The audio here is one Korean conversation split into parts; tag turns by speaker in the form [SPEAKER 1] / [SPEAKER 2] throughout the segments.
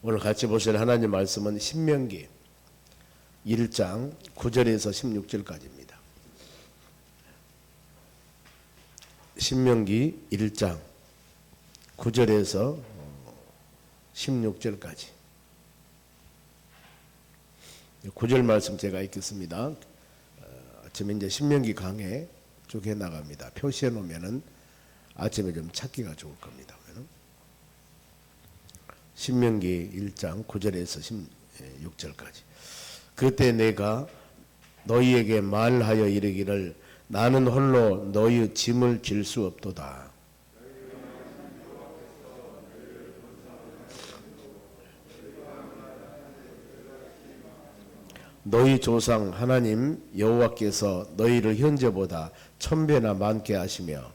[SPEAKER 1] 오늘 같이 보실 하나님 말씀은 신명기 1장 9절에서 16절까지입니다. 신명기 1장 9절에서 16절까지 9절 말씀 제가 읽겠습니다. 아침에 이제 신명기 강해 쭉 해나갑니다. 표시해 놓으면은 아침에 좀 찾기가 좋을 겁니다. 신명기 1장 9절에서 16절까지. 그때 내가 너희에게 말하여 이르기를 나는 홀로 너희 짐을 질 수 없도다. 너희 조상 하나님 여호와께서 너희를 현재보다 1000배나 많게 하시며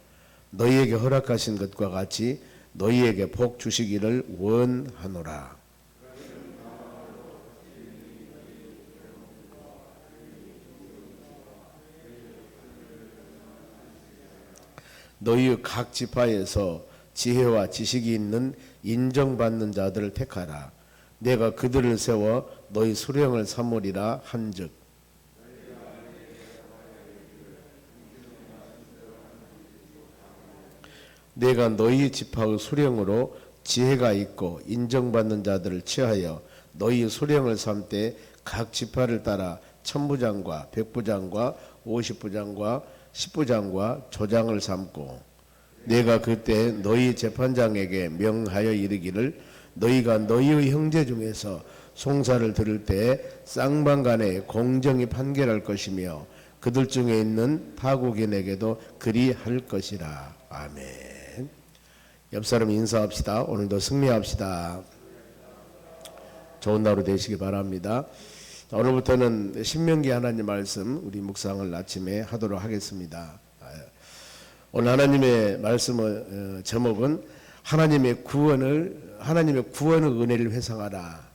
[SPEAKER 1] 너희에게 허락하신 것과 같이 너희에게 복 주시기를 원하노라. 너희 각 지파에서 지혜와 지식이 있는 인정받는 자들을 택하라. 내가 그들을 세워 너희 수령을 삼으리라 한즉 내가 너희 지파의 수령으로 지혜가 있고 인정받는 자들을 취하여 너희 수령을 삼되 각 지파를 따라 천부장과 백부장과 50부장과 10부장과 조장을 삼고 내가 그때 너희 재판장에게 명하여 이르기를 너희가 너희의 형제 중에서 송사를 들을 때 쌍방간에 공정히 판결할 것이며 그들 중에 있는 타국인에게도 그리할 것이라. 아멘. 옆사람 인사합시다. 오늘도 승리합시다. 좋은 하루 되시기 바랍니다. 오늘부터는 신명기 하나님 말씀 우리 묵상을 아침에 하도록 하겠습니다. 오늘 하나님의 말씀의 제목은 하나님의 구원의 은혜를 회상하라.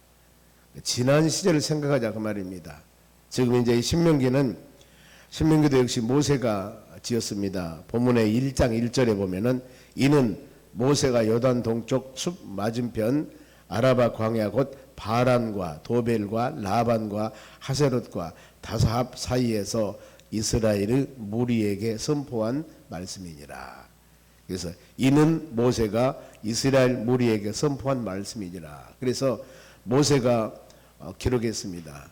[SPEAKER 1] 지난 시절을 생각하자 그 말입니다. 지금 이제 이 신명기도 역시 모세가 지었습니다. 본문의 1장 1절에 보면은 이는 모세가 요단 동쪽 숲 맞은편 아라바 광야 곧 바란과 도벨과 라반과 하세롯과 다사합 사이에서 이스라엘의 무리에게 선포한 말씀이니라. 그래서 이는 모세가 이스라엘 무리에게 선포한 말씀이니라. 그래서 모세가 기록했습니다.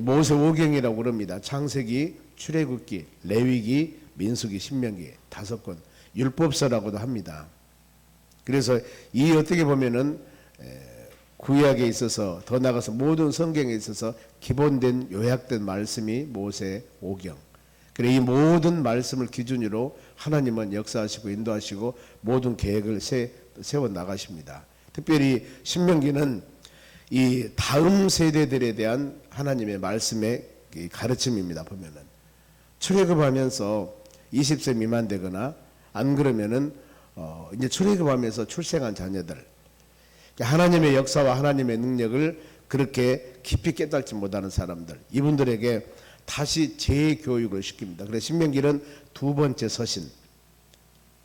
[SPEAKER 1] 모세 오경이라고 그럽니다. 창세기, 출애굽기, 레위기, 민수기, 신명기 5권 율법서라고도 합니다. 그래서 이 어떻게 보면은 구약에 있어서 더 나아가서 모든 성경에 있어서 기본된 요약된 말씀이 모세 오경. 그래 이 모든 말씀을 기준으로 하나님은 역사하시고 인도하시고 모든 계획을 세워 나가십니다. 특별히 신명기는 이 다음 세대들에 대한 하나님의 말씀의 가르침입니다. 보면은 출애굽하면서 20세 미만 되거나 안 그러면은 이제 출애굽하면서 출생한 자녀들 하나님의 역사와 하나님의 능력을 그렇게 깊이 깨닫지 못하는 사람들 이분들에게 다시 재교육을 시킵니다. 그래서 신명기는 두 번째 서신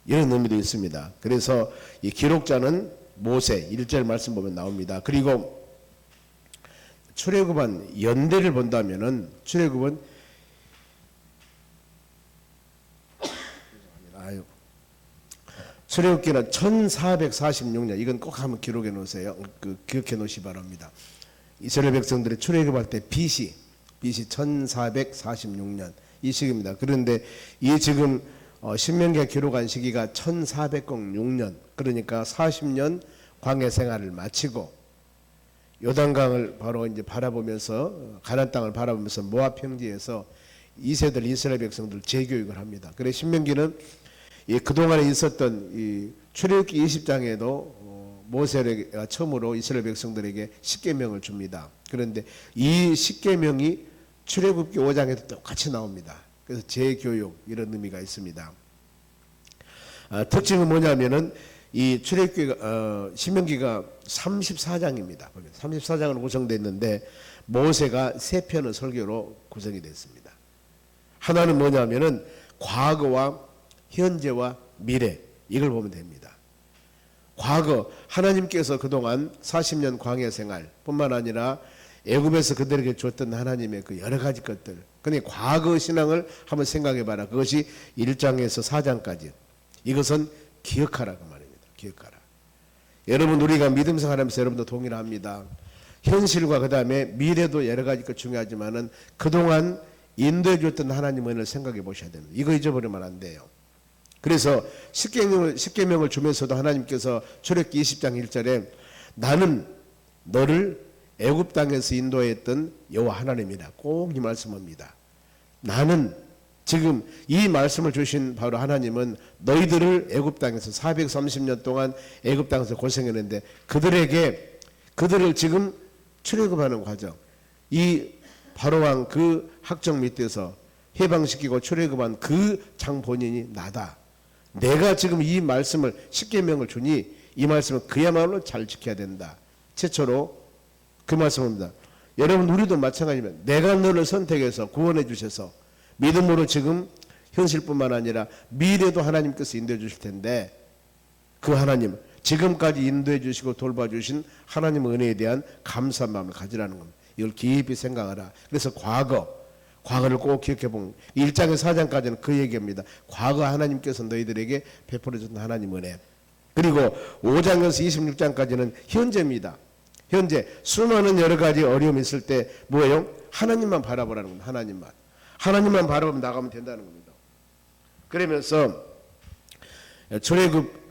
[SPEAKER 1] 이런 의미도 있습니다. 그래서 이 기록자는 모세 1절 말씀 보면 나옵니다. 그리고 출애굽한 연대를 본다면은 출애굽기는 1446년 이건 꼭 한번 기록해 놓으세요. 기억해 놓으시 바랍니다. 이스라엘 백성들이 출애굽할 때 BC 1446년 이 시기입니다. 그런데 이 지금 신명기가 기록한 시기가 1406년 그러니까 40년 광야 생활을 마치고 요단강을 바로 이제 바라보면서 가나안 땅을 바라보면서 모압 평지에서 2세들 이스라엘 백성들 재교육을 합니다. 그래서 신명기는 그동안에 있었던 이 출애굽기 20장에도 모세가 처음으로 이스라엘 백성들에게 십계명을 줍니다. 그런데 이 십계명이 출애굽기 5장에도 똑같이 나옵니다. 그래서 재교육 이런 의미가 있습니다. 특징은 뭐냐면은 이 출애굽기가 신명기가 34장입니다. 34장으로 구성되어 있는데 모세가 3편의 설교로 구성이 됐습니다. 하나는 뭐냐면은 과거와 현재와 미래 이걸 보면 됩니다. 과거 하나님께서 그동안 40년 광야 생활뿐만 아니라 애굽에서 그들에게 줬던 하나님의 그 여러 가지 것들, 근데 과거 신앙을 한번 생각해 봐라. 그것이 1장에서 4장까지. 이것은 기억하라 그 말입니다. 기억하라. 여러분, 우리가 믿음 생활하면서 여러분도 동의를 합니다. 현실과 그 다음에 미래도 여러 가지 것 중요하지만은 그동안 인도해 줬던 하나님 은혜를 생각해 보셔야 됩니다. 이거 잊어버리면 안 돼요. 그래서 십계명을 주면서도 하나님께서 출애굽기 20장 1절에 나는 너를 애굽 땅에서 인도했던 여호와 하나님이다. 꼭 이 말씀합니다. 나는, 지금 이 말씀을 주신 바로 하나님은 너희들을 애굽 땅에서 430년 동안 애굽 땅에서 고생했는데 그들을 지금 출애굽하는 과정, 이 바로왕 그 학정 밑에서 해방시키고 출애굽한 그 장본인이 나다. 내가 지금 이 말씀을 십계명을 주니 이 말씀을 그야말로 잘 지켜야 된다. 최초로 그 말씀입니다. 여러분, 우리도 마찬가지입니다. 내가 너를 선택해서 구원해 주셔서 믿음으로 지금 현실뿐만 아니라 미래도 하나님께서 인도해 주실 텐데 그 하나님, 지금까지 인도해 주시고 돌봐주신 하나님 은혜에 대한 감사한 마음을 가지라는 겁니다. 이걸 깊이 생각하라. 그래서 과거를 꼭 기억해 보면 1장에서 4장까지는 그 얘기입니다. 과거 하나님께서 너희들에게 베풀어 준 하나님 은혜. 그리고 5장에서 26장까지는 현재입니다. 현재 수많은 여러 가지 어려움이 있을 때 뭐예요? 하나님만 바라보라는 겁니다. 하나님만 바라보면 나가면 된다는 겁니다. 그러면서 출애굽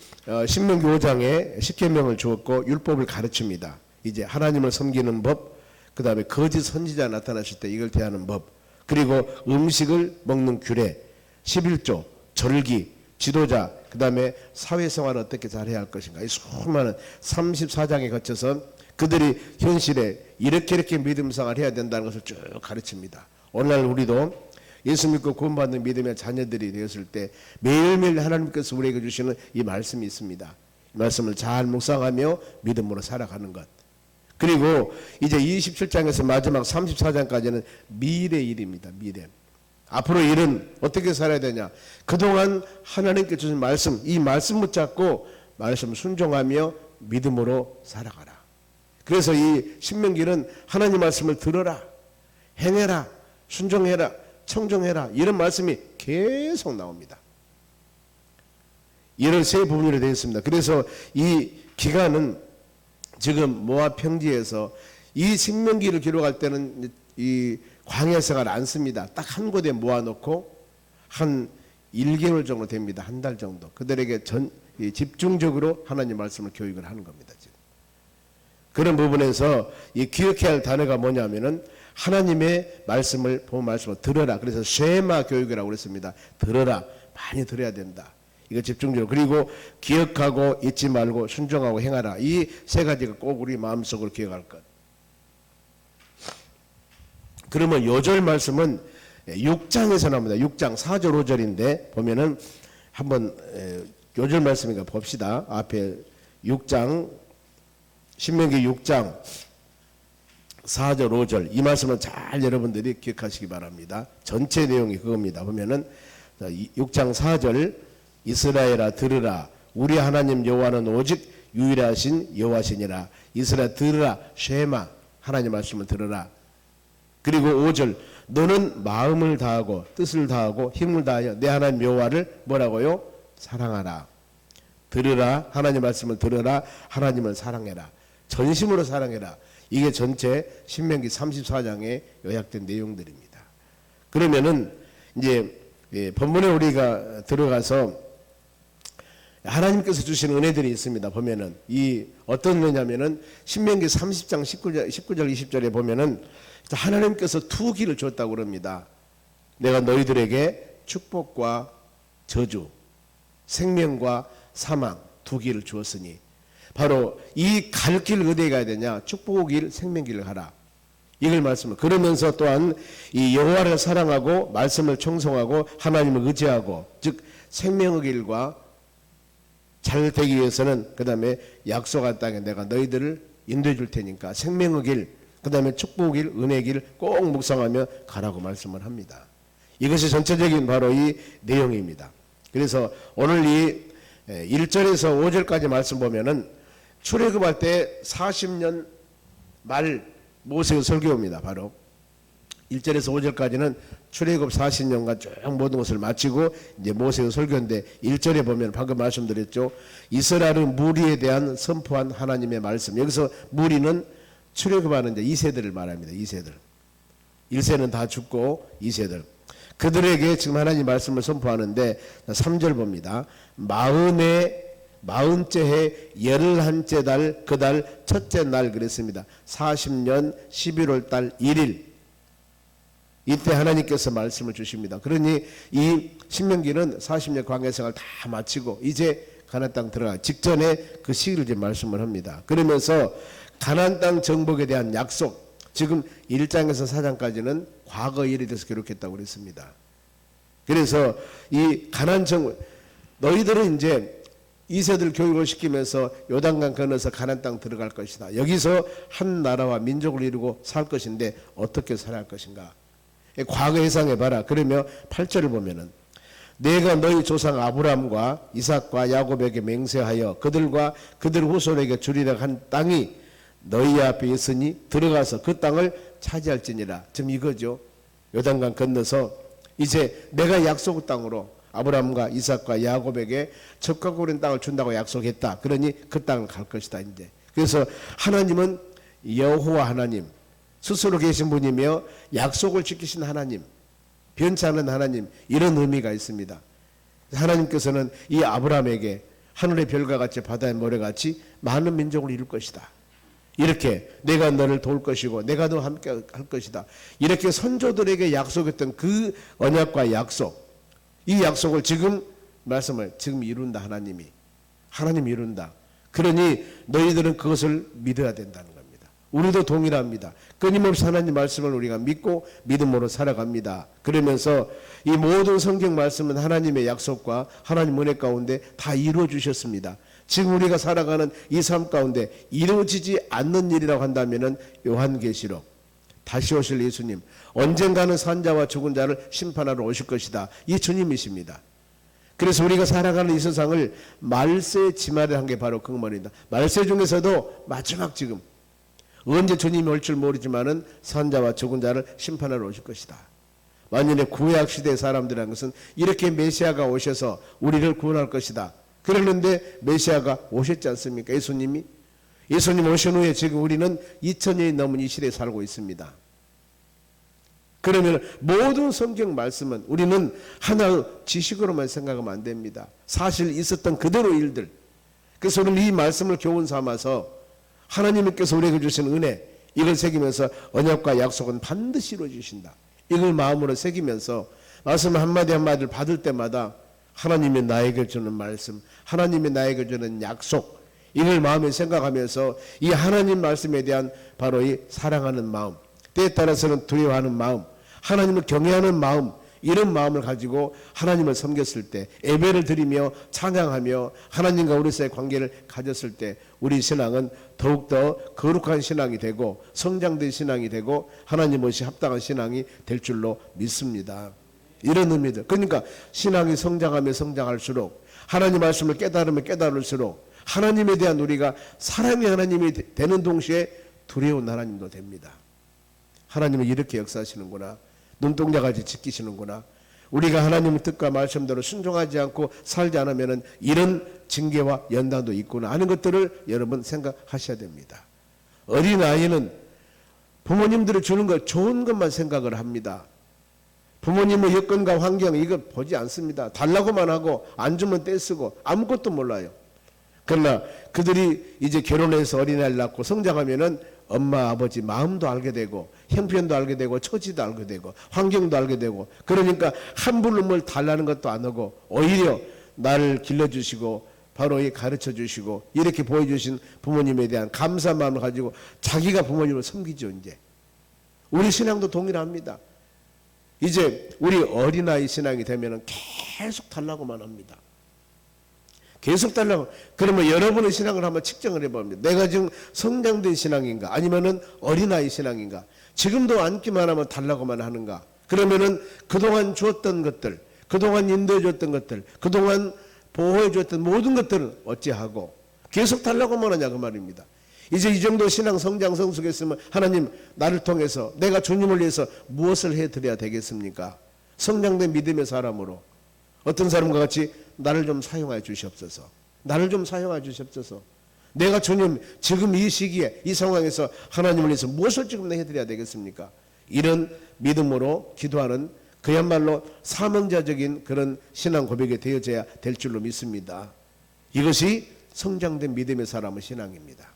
[SPEAKER 1] 신명기 5장에 십계명을 주었고 율법을 가르칩니다. 이제 하나님을 섬기는 법, 그 다음에 거짓 선지자 나타나실 때 이걸 대하는 법, 그리고 음식을 먹는 규례, 11조, 절기, 지도자, 그 다음에 사회생활을 어떻게 잘해야 할 것인가. 이 수많은 34장에 거쳐서 그들이 현실에 이렇게 믿음생활을 해야 된다는 것을 쭉 가르칩니다. 오늘날 우리도 예수 믿고 구원받는 믿음의 자녀들이 되었을 때 매일매일 하나님께서 우리에게 주시는 이 말씀이 있습니다. 이 말씀을 잘 묵상하며 믿음으로 살아가는 것. 그리고 이제 27장에서 마지막 34장까지는 미래 일입니다. 미래. 앞으로 일은 어떻게 살아야 되냐. 그동안 하나님께 주신 말씀, 이 말씀 붙잡고 말씀 순종하며 믿음으로 살아가라. 그래서 이 신명기는 하나님 말씀을 들어라, 행해라, 순종해라, 청정해라, 이런 말씀이 계속 나옵니다. 이런 세 부분으로 되어 있습니다. 그래서 이 기간은 지금 모압 평지에서 이 신명기를 기록할 때는 이 광야 생활 안 씁니다. 딱 한 곳에 모아놓고 한 1개월 정도 됩니다. 한 달 정도. 그들에게 집중적으로 하나님 말씀을 교육을 하는 겁니다. 지금. 그런 부분에서 이 기억해야 할 단어가 뭐냐면은 하나님의 말씀을, 본 말씀을 들어라. 그래서 쉐마 교육이라고 그랬습니다. 들어라. 많이 들어야 된다. 이거 집중적으로. 그리고 기억하고 잊지 말고 순종하고 행하라. 이 세 가지가 꼭 우리 마음속으로 기억할 것. 그러면 요절 말씀은 6장에서 나옵니다. 6장 4절 5절인데 보면은 한번 요절 말씀인가 봅시다. 앞에 6장 신명기 6장 4절 5절 이 말씀은 잘 여러분들이 기억하시기 바랍니다. 전체 내용이 그겁니다. 보면은 6장 4절 이스라엘아 들으라 우리 하나님 여호와는 오직 유일하신 여호와시니라. 이스라엘 들으라 쉐마 하나님 말씀을 들으라. 그리고 5절 너는 마음을 다하고 뜻을 다하고 힘을 다하여 내 하나님 여호와를 뭐라고요? 사랑하라. 들으라 하나님 말씀을 들으라 하나님을 사랑해라. 전심으로 사랑해라. 이게 전체 신명기 34장에 요약된 내용들입니다. 그러면은 이제 본문에 우리가 들어가서 하나님께서 주신 은혜들이 있습니다. 보면은 이 어떤 은혜냐면은 신명기 30장 19절 20절에 보면은 하나님께서 두 길을 줬다고 그럽니다. 내가 너희들에게 축복과 저주, 생명과 사망 두 길을 주었으니 바로 이 갈 길 어디에 가야 되냐? 축복의 길, 생명길을 가라. 이걸 말씀을. 그러면서 또한 이 여호와를 사랑하고 말씀을 청송하고 하나님을 의지하고 즉 생명의 길과 잘 되기 위해서는 그 다음에 약속한 땅에 내가 너희들을 인도해 줄 테니까 생명의 길, 그 다음에 축복의 길, 은혜의 길 꼭 묵상하며 가라고 말씀을 합니다. 이것이 전체적인 바로 이 내용입니다. 그래서 오늘 이 1절에서 5절까지 말씀 보면은 출애굽할 때 40년 말 모세의 설교입니다. 바로 1절에서 5절까지는 출애굽 40년간 쭉 모든 것을 마치고 이제 모세의 설교인데 1절에 보면 방금 말씀드렸죠. 이스라엘의 무리에 대한 선포한 하나님의 말씀. 여기서 무리는 출애굽하는 이제 2세들을 말합니다. 2세들. 1세는 다 죽고 2세들. 그들에게 지금 하나님 말씀을 선포하는데 3절 봅니다. 마흔째 해 열한째 달 그 달 첫째 날 그랬습니다. 40년 11월 달 1일 이때 하나님께서 말씀을 주십니다. 그러니 이 신명기는 40년 광야생활 다 마치고 이제 가나안 땅 들어가 직전에 그 시기를 이제 말씀을 합니다. 그러면서 가나안 땅 정복에 대한 약속, 지금 1장에서 4장까지는 과거 일에 대해서 기록했다고 그랬습니다. 그래서 이 가나안 정복, 너희들은 이제 2세들 교육을 시키면서 요단강 건너서 가나안 땅 들어갈 것이다. 여기서 한 나라와 민족을 이루고 살 것인데 어떻게 살아갈 것인가? 과거 예상해봐라. 그러면 8절을 보면은 내가 너희 조상 아브라함과 이삭과 야곱에게 맹세하여 그들과 그들 후손에게 주리라 한 땅이 너희 앞에 있으니 들어가서 그 땅을 차지할지니라. 지금 이거죠. 요단강 건너서 이제 내가 약속 땅으로 아브라함과 이삭과 야곱에게 적하고 오른 땅을 준다고 약속했다. 그러니 그 땅을 갈 것이다. 이제 그래서 하나님은 여호와 하나님, 스스로 계신 분이며 약속을 지키신 하나님, 변치 않은 하나님, 이런 의미가 있습니다. 하나님께서는 이 아브라함에게 하늘의 별과 같이 바다의 모래같이 많은 민족을 이룰 것이다. 이렇게 내가 너를 도울 것이고 내가 너와 함께 할 것이다. 이렇게 선조들에게 약속했던 그 언약과 약속, 이 약속을 지금 이룬다. 하나님이 이룬다. 그러니 너희들은 그것을 믿어야 된다는 겁니다. 우리도 동일합니다. 끊임없이 하나님 말씀을 우리가 믿고 믿음으로 살아갑니다. 그러면서 이 모든 성경 말씀은 하나님의 약속과 하나님 은혜 가운데 다 이루어 주셨습니다. 지금 우리가 살아가는 이 삶 가운데 이루어지지 않는 일이라고 한다면은 요한계시록, 다시 오실 예수님, 언젠가는 산자와 죽은 자를 심판하러 오실 것이다. 이 주님이십니다. 그래서 우리가 살아가는 이 세상을 말세 지말을 한 게 바로 그 말입니다. 말세 중에서도 마지막 지금 언제 주님이 올 줄 모르지만은 산자와 죽은 자를 심판하러 오실 것이다. 만일에 구약 시대 사람들이라는 것은 이렇게 메시아가 오셔서 우리를 구원할 것이다. 그러는데 메시아가 오셨지 않습니까? 예수님 오신 후에 지금 우리는 2000년이 넘은 이 시대에 살고 있습니다. 그러면 모든 성경 말씀은 우리는 하나의 지식으로만 생각하면 안 됩니다. 사실 있었던 그대로 일들. 그래서 우리는 이 말씀을 교훈 삼아서 하나님께서 우리에게 주신 은혜, 이걸 새기면서 언약과 약속은 반드시 이루어주신다. 이걸 마음으로 새기면서 말씀 한마디 한마디를 받을 때마다 하나님이 나에게 주는 말씀, 하나님이 나에게 주는 약속, 이걸 마음에 생각하면서 이 하나님 말씀에 대한 바로 이 사랑하는 마음, 때에 따라서는 두려워하는 마음, 하나님을 경외하는 마음, 이런 마음을 가지고 하나님을 섬겼을 때, 예배를 드리며 찬양하며 하나님과 우리 사이의 관계를 가졌을 때 우리 신앙은 더욱더 거룩한 신앙이 되고 성장된 신앙이 되고 하나님 없이 합당한 신앙이 될 줄로 믿습니다. 이런 의미들. 그러니까 신앙이 성장하면 성장할수록, 하나님 말씀을 깨달으면 깨달을수록 하나님에 대한 우리가 사랑의 하나님이 되는 동시에 두려운 하나님도 됩니다. 하나님은 이렇게 역사하시는구나, 눈동자같이 지키시는구나, 우리가 하나님의 뜻과 말씀대로 순종하지 않고 살지 않으면 이런 징계와 연단도 있구나 하는 것들을 여러분 생각하셔야 됩니다. 어린아이는 부모님들이 주는 것, 좋은 것만 생각을 합니다. 부모님의 여건과 환경 이거 보지 않습니다. 달라고만 하고 안 주면 떼쓰고 아무것도 몰라요. 그러나 그들이 이제 결혼해서 어린아이를 낳고 성장하면은 엄마 아버지 마음도 알게 되고 형편도 알게 되고 처지도 알게 되고 환경도 알게 되고, 그러니까 함부로 뭘 달라는 것도 안 하고 오히려 나를 길러주시고 바로 이 가르쳐 주시고 이렇게 보여주신 부모님에 대한 감사 마음을 가지고 자기가 부모님을 섬기죠. 이제 우리 신앙도 동일합니다. 이제 우리 어린아이 신앙이 되면 계속 달라고만 합니다. 계속 달라고. 그러면 여러분의 신앙을 한번 측정을 해봅니다. 내가 지금 성장된 신앙인가 아니면은 어린아이 신앙인가? 지금도 앉기만 하면 달라고만 하는가? 그러면은 그동안 주었던 것들, 그동안 인도해 줬던 것들, 그동안 보호해 줬던 모든 것들을 어찌하고 계속 달라고만 하냐 그 말입니다. 이제 이 정도 신앙 성장 성숙했으면 하나님 나를 통해서 내가 주님을 위해서 무엇을 해드려야 되겠습니까? 성장된 믿음의 사람으로 어떤 사람과 같이 나를 좀 사용하여 주시옵소서. 나를 좀 사용하여 주시옵소서. 내가 주님 지금 이 시기에 이 상황에서 하나님을 위해서 무엇을 지금 해드려야 되겠습니까? 이런 믿음으로 기도하는 그야말로 사명자적인 그런 신앙 고백이 되어져야 될 줄로 믿습니다. 이것이 성장된 믿음의 사람의 신앙입니다.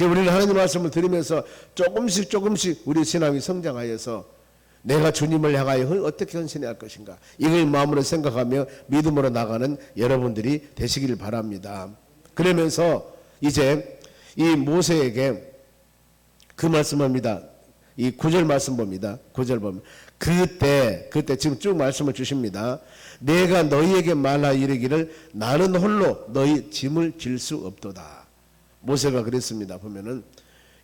[SPEAKER 1] 우리는 하나님 말씀을 들으면서 조금씩 우리 신앙이 성장하여서 내가 주님을 향하여 어떻게 헌신해야 할 것인가 이걸 마음으로 생각하며 믿음으로 나가는 여러분들이 되시길 바랍니다. 그러면서 이제 이 모세에게 그 말씀합니다. 이 9절 말씀 봅니다. 9절 보면 그때 지금 쭉 말씀을 주십니다. 내가 너희에게 말하 이르기를 나는 홀로 너희 짐을 질 수 없도다. 모세가 그랬습니다. 보면은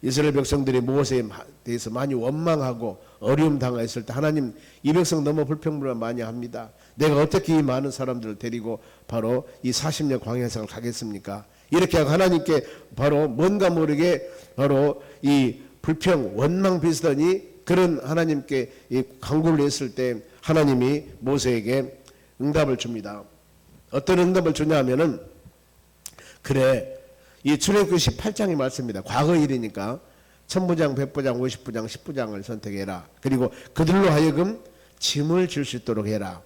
[SPEAKER 1] 이스라엘 백성들이 모세에 대해서 많이 원망하고 어려움 당했을 때 하나님 이 백성 너무 불평불만 많이 합니다. 내가 어떻게 이 많은 사람들을 데리고 바로 이 40년 광야 생활을 가겠습니까? 이렇게 하고 하나님께 바로 뭔가 모르게 바로 이 불평 원망 비슷하니 그런 하나님께 이 간구를 했을 때 하나님이 모세에게 응답을 줍니다. 어떤 응답을 주냐 하면은 그래 이 출애굽기 18장의 말씀입니다. 과거 일이니까 천부장, 백부장, 50부장, 10부장을 선택해라. 그리고 그들로 하여금 짐을 질 수 있도록 해라.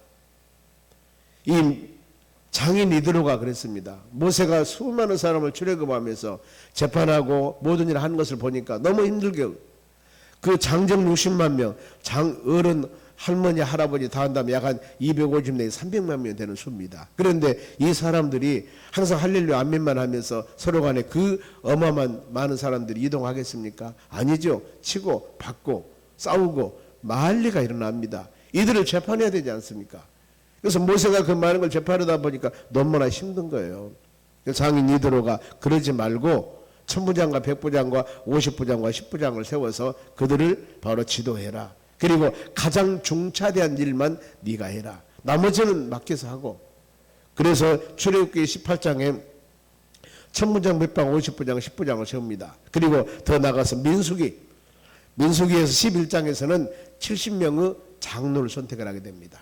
[SPEAKER 1] 이 장인 이드로가 그랬습니다. 모세가 수많은 사람을 출애굽하면서 재판하고 모든 일을 하는 것을 보니까 너무 힘들게 그 장정 60만 명, 어른 할머니 할아버지 다 한다면 약 한 250 내지 300만 명 되는 수입니다. 그런데 이 사람들이 항상 할렐루야 아멘만 하면서 서로 간에 그 어마어마한 많은 사람들이 이동하겠습니까? 아니죠. 치고 받고 싸우고 난리가 일어납니다. 이들을 재판해야 되지 않습니까? 그래서 모세가 그 많은 걸 재판하다 보니까 너무나 힘든 거예요. 장인 이드로가 그러지 말고 천부장과 백부장과 50부장과 10부장을 세워서 그들을 바로 지도해라. 그리고 가장 중차대한 일만 네가 해라. 나머지는 맡겨서 하고. 그래서 출애굽기 18장에 천부장, 백부장, 50부장, 10부장을 세웁니다. 그리고 더 나가서 민수기에서 11장에서는 70명의 장로를 선택을 하게 됩니다.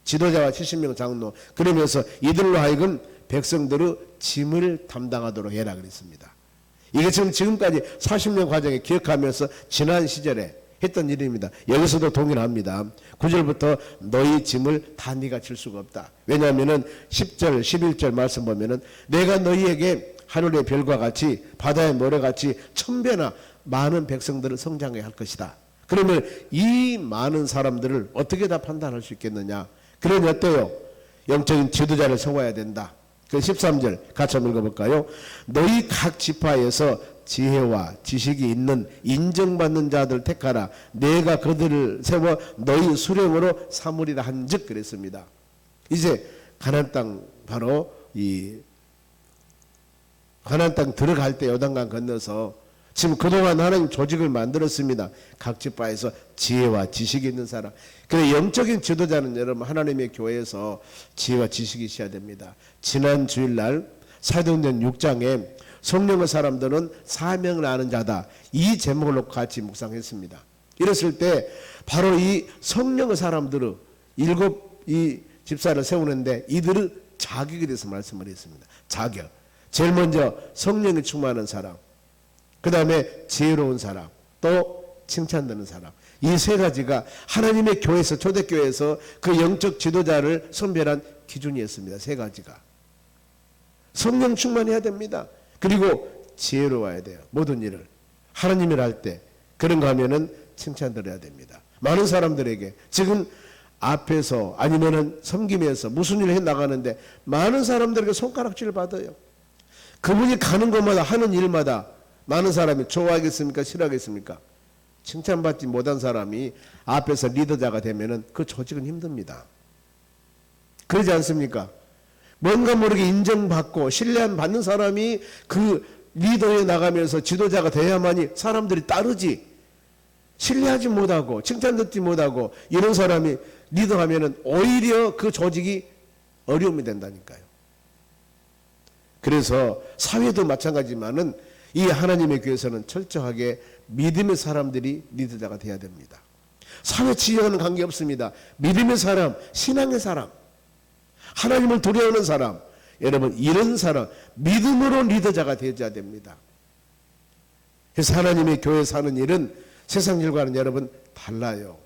[SPEAKER 1] 지도자와 70명 장로. 그러면서 이들로 하여금 백성들의 짐을 담당하도록 해라 그랬습니다. 이게 지금까지 40년 과정에 기억하면서 지난 시절에 했던 일입니다. 여기서도 동일합니다. 9절부터 너희 짐을 다 네가 질 수가 없다. 왜냐하면은 10절 11절 말씀 보면은 내가 너희에게 하늘의 별과 같이 바다의 모래같이 천배나 많은 백성들을 성장하게 할 것이다. 그러면 이 많은 사람들을 어떻게 다 판단할 수 있겠느냐. 그러니 어때요? 영적인 지도자를 세워야 된다. 그 13절 같이 한번 읽어볼까요? 너희 각 지파에서 지혜와 지식이 있는 인정받는 자들 택하라. 내가 그들을 세워 너희 수령으로 삼으리라 한즉 그랬습니다. 이제 가나안 땅 바로 이 가나안 땅 들어갈 때 요단강 건너서 지금 그동안 하나님 조직을 만들었습니다. 각 지파에서 지혜와 지식이 있는 사람. 그래 영적인 지도자는 여러분 하나님의 교회에서 지혜와 지식이 있어야 됩니다. 지난 주일날 사도행전 6장에 성령의 사람들은 사명을 아는 자다. 이 제목을 놓고 같이 묵상했습니다. 이랬을 때 바로 이 성령의 사람들은 7 집사를 세우는데 이들은 자격에 대해서 말씀을 했습니다. 자격. 제일 먼저 성령이 충만한 사람, 그 다음에 지혜로운 사람, 또 칭찬되는 사람. 이 세 가지가 하나님의 교회에서 초대교회에서 그 영적 지도자를 선별한 기준이었습니다. 세 가지가. 성령 충만해야 됩니다. 그리고 지혜로워야 돼요. 모든 일을. 하나님을 할 때 그런 거 하면은 칭찬드려야 됩니다. 많은 사람들에게 지금 앞에서 아니면은 섬기면서 무슨 일을 해 나가는데 많은 사람들에게 손가락질을 받아요. 그분이 가는 곳마다 하는 일마다 많은 사람이 좋아하겠습니까? 싫어하겠습니까? 칭찬받지 못한 사람이 앞에서 리더자가 되면은 그 조직은 힘듭니다. 그러지 않습니까? 뭔가 모르게 인정받고 신뢰함 받는 사람이 그 리더에 나가면서 지도자가 돼야만이 사람들이 따르지. 신뢰하지 못하고 칭찬 듣지 못하고 이런 사람이 리더하면은 오히려 그 조직이 어려움이 된다니까요. 그래서 사회도 마찬가지지만은 이 하나님의 교회에서는 철저하게 믿음의 사람들이 리더자가 돼야 됩니다. 사회 지형은 관계없습니다. 믿음의 사람, 신앙의 사람, 하나님을 두려워하는 사람, 여러분 이런 사람 믿음으로 리더자가 되어야 됩니다. 그래서 하나님의 교회 사는 일은 세상 일과는 여러분 달라요.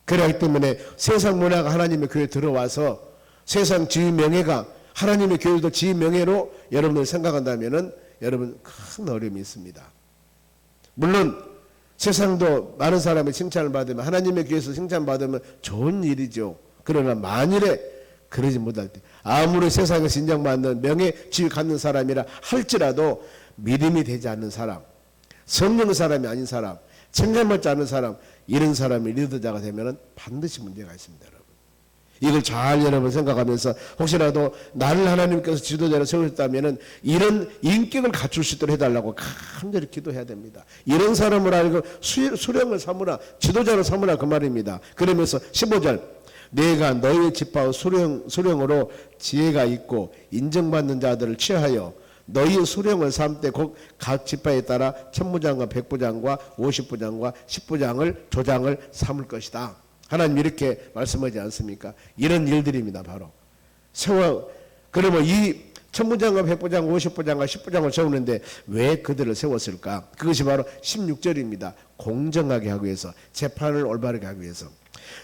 [SPEAKER 1] 그렇기 때문에 세상 문화가 하나님의 교회에 들어와서 세상 지위 명예가 하나님의 교회도 지위 명예로 여러분을 생각한다면은 여러분 큰 어려움이 있습니다. 물론 세상도 많은 사람의 칭찬을 받으면 하나님의 교회에서 칭찬받으면 좋은 일이죠. 그러나 만일에 그러지 못할 때 아무리 세상에서 인정받는 명예 지위 갖는 사람이라 할지라도 믿음이 되지 않는 사람, 성령 사람이 아닌 사람, 칭찬받지 않는 사람, 이런 사람이 리더자가 되면 반드시 문제가 있습니다. 여러분 이걸 잘 여러분 생각하면서 혹시라도 나를 하나님께서 지도자로 세우셨다면 이런 인격을 갖출 수 있도록 해달라고 간절히 기도해야 됩니다. 이런 사람을 알고 수령을 삼으라, 지도자로 삼으라 그 말입니다. 그러면서 15절 내가 너희 집하고 수령으로 지혜가 있고 인정받는 자들을 취하여 너희 수령을 삼때 곧 각 지파에 따라 천부장과 백부장과 50부장과 10부장을 조장을 삼을 것이다. 하나님 이렇게 말씀하지 않습니까? 이런 일들입니다. 바로 세워. 그러면 이 천부장과 백부장, 50부장과 10부장을 세우는데 왜 그들을 세웠을까? 그것이 바로 16절입니다. 공정하게 하기 위해서, 재판을 올바르게 하기 위해서.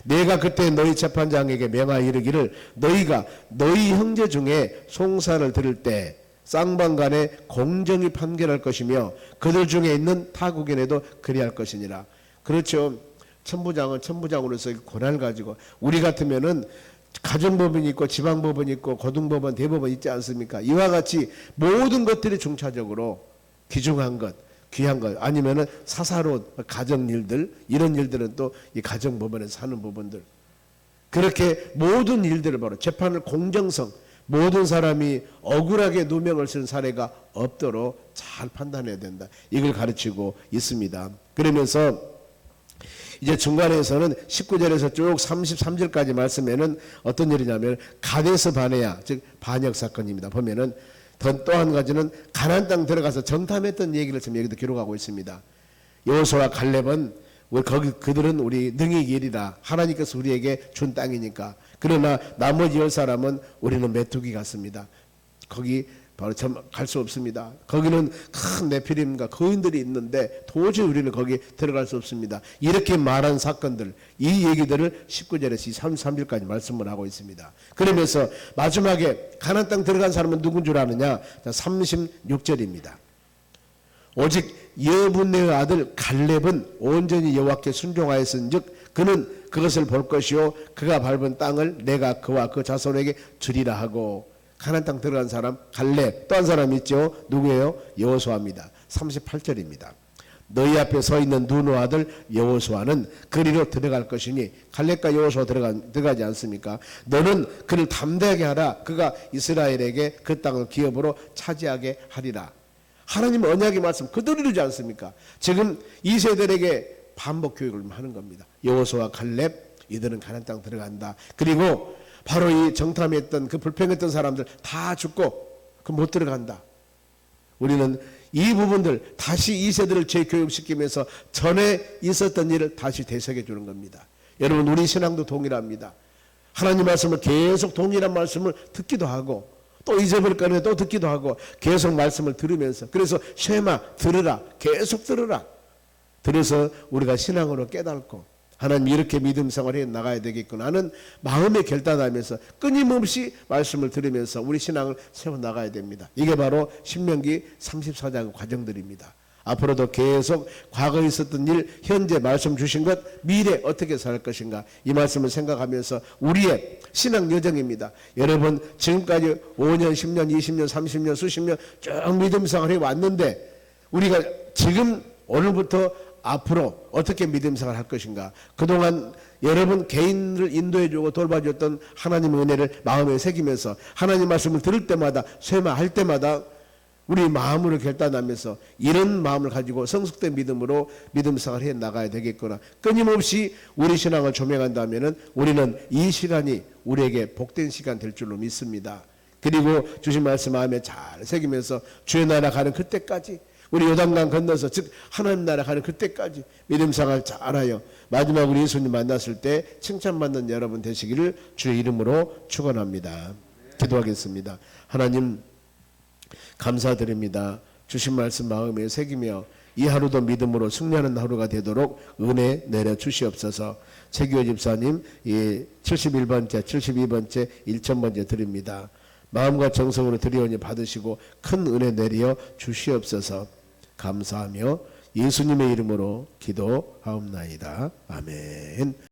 [SPEAKER 1] 내가 그때 너희 재판장에게 명하여 이르기를 너희가 너희 형제 중에 송사를 들을 때 쌍방간에 공정히 판결할 것이며 그들 중에 있는 타국인에도 그리할 것이니라. 그렇죠. 천부장은 천부장으로서 권한을 가지고 우리 같으면은 가정법원이 있고 지방법원이 있고 고등법원 대법원 있지 않습니까? 이와 같이 모든 것들이 중차적으로 귀중한 것, 귀한 것 아니면은 사사로운 가정 일들, 이런 일들은 또 이 가정법원에서 하는 부분들, 그렇게 모든 일들을 바로 재판을 공정성, 모든 사람이 억울하게 누명을 쓴 사례가 없도록 잘 판단해야 된다. 이걸 가르치고 있습니다. 그러면서 이제 중간에서는 19절에서 쭉 33절까지 말씀에는 어떤 일이냐면 가데스 바네아, 즉 반역 사건입니다. 보면은 또 한 가지는 가나안 땅 들어가서 정탐했던 얘기를 지금 여기도 기록하고 있습니다. 여호수아와 갈렙은 그들은 우리 능히 이리라, 하나님께서 우리에게 준 땅이니까. 그러나 나머지 10사람은 우리는 메뚜기 같습니다. 거기 바로 갈 수 없습니다. 거기는 큰 네피림과 거인들이 있는데 도저히 우리는 거기 들어갈 수 없습니다. 이렇게 말한 사건들, 이 얘기들을 19절에서 33절까지 말씀을 하고 있습니다. 그러면서 마지막에 가나안 땅 들어간 사람은 누군 줄 아느냐? 36절입니다. 오직 여분네의 아들 갈렙은 온전히 여호와께 순종하였은즉 그는 그것을 볼 것이요 그가 밟은 땅을 내가 그와 그 자손에게 주리라 하고. 가나안 땅 들어간 사람 갈렙, 또 한 사람 있죠. 누구예요? 여호수아입니다. 38절입니다. 너희 앞에 서 있는 눈의 아들 여호수아는 그리로 들어갈 것이니, 갈렙과 여호수아 들어가지 않습니까? 너는 그를 담대하게 하라. 그가 이스라엘에게 그 땅을 기업으로 차지하게 하리라. 하나님 언약의 말씀 그대로 이루지 않습니까? 지금 이 세대에게 반복 교육을 하는 겁니다. 여호수아, 갈렙, 이들은 가나안 땅 들어간다. 그리고 바로 이 정탐했던 그 불평했던 사람들 다 죽고 그 못 들어간다. 우리는 이 부분들 다시 이 세대를 재교육시키면서 전에 있었던 일을 다시 되새겨 주는 겁니다. 여러분 우리 신앙도 동일합니다. 하나님 말씀을 계속 동일한 말씀을 듣기도 하고 또 잊어버릴 거는 또 듣기도 하고 계속 말씀을 들으면서, 그래서 쉐마 들으라, 계속 들으라. 들어서 우리가 신앙으로 깨닫고 하나님 이렇게 믿음 생활해 나가야 되겠구나 하는 마음에 결단하면서 끊임없이 말씀을 들으면서 우리 신앙을 세워나가야 됩니다. 이게 바로 신명기 34장 과정들입니다. 앞으로도 계속 과거에 있었던 일, 현재 말씀 주신 것, 미래 어떻게 살 것인가, 이 말씀을 생각하면서 우리의 신앙 여정입니다. 여러분 지금까지 5년, 10년, 20년, 30년, 수십 년 쭉 믿음 생활해 왔는데 우리가 지금 오늘부터 앞으로 어떻게 믿음 생활 할 것인가, 그동안 여러분 개인을 인도해주고 돌봐줬던 하나님의 은혜를 마음에 새기면서 하나님 말씀을 들을 때마다 쇠마할 때마다 우리 마음으로 결단하면서 이런 마음을 가지고 성숙된 믿음으로 믿음 생활을 해 나가야 되겠구나. 끊임없이 우리 신앙을 조명한다면은 우리는 이 시간이 우리에게 복된 시간 될 줄로 믿습니다. 그리고 주신 말씀 마음에 잘 새기면서 주의 나라 가는 그때까지, 우리 요단강 건너서 즉 하나님 나라 가는 그때까지 믿음 생활 잘하여 마지막으로 예수님 만났을 때 칭찬받는 여러분 되시기를 주의 이름으로 축원합니다. 기도하겠습니다. 하나님 감사드립니다. 주신 말씀 마음에 새기며 이 하루도 믿음으로 승리하는 하루가 되도록 은혜 내려 주시옵소서. 최규호 집사님 71번째 72번째 1000번째 드립니다. 마음과 정성으로 드리오니 받으시고 큰 은혜 내려 주시옵소서. 감사하며 예수님의 이름으로 기도하옵나이다. 아멘.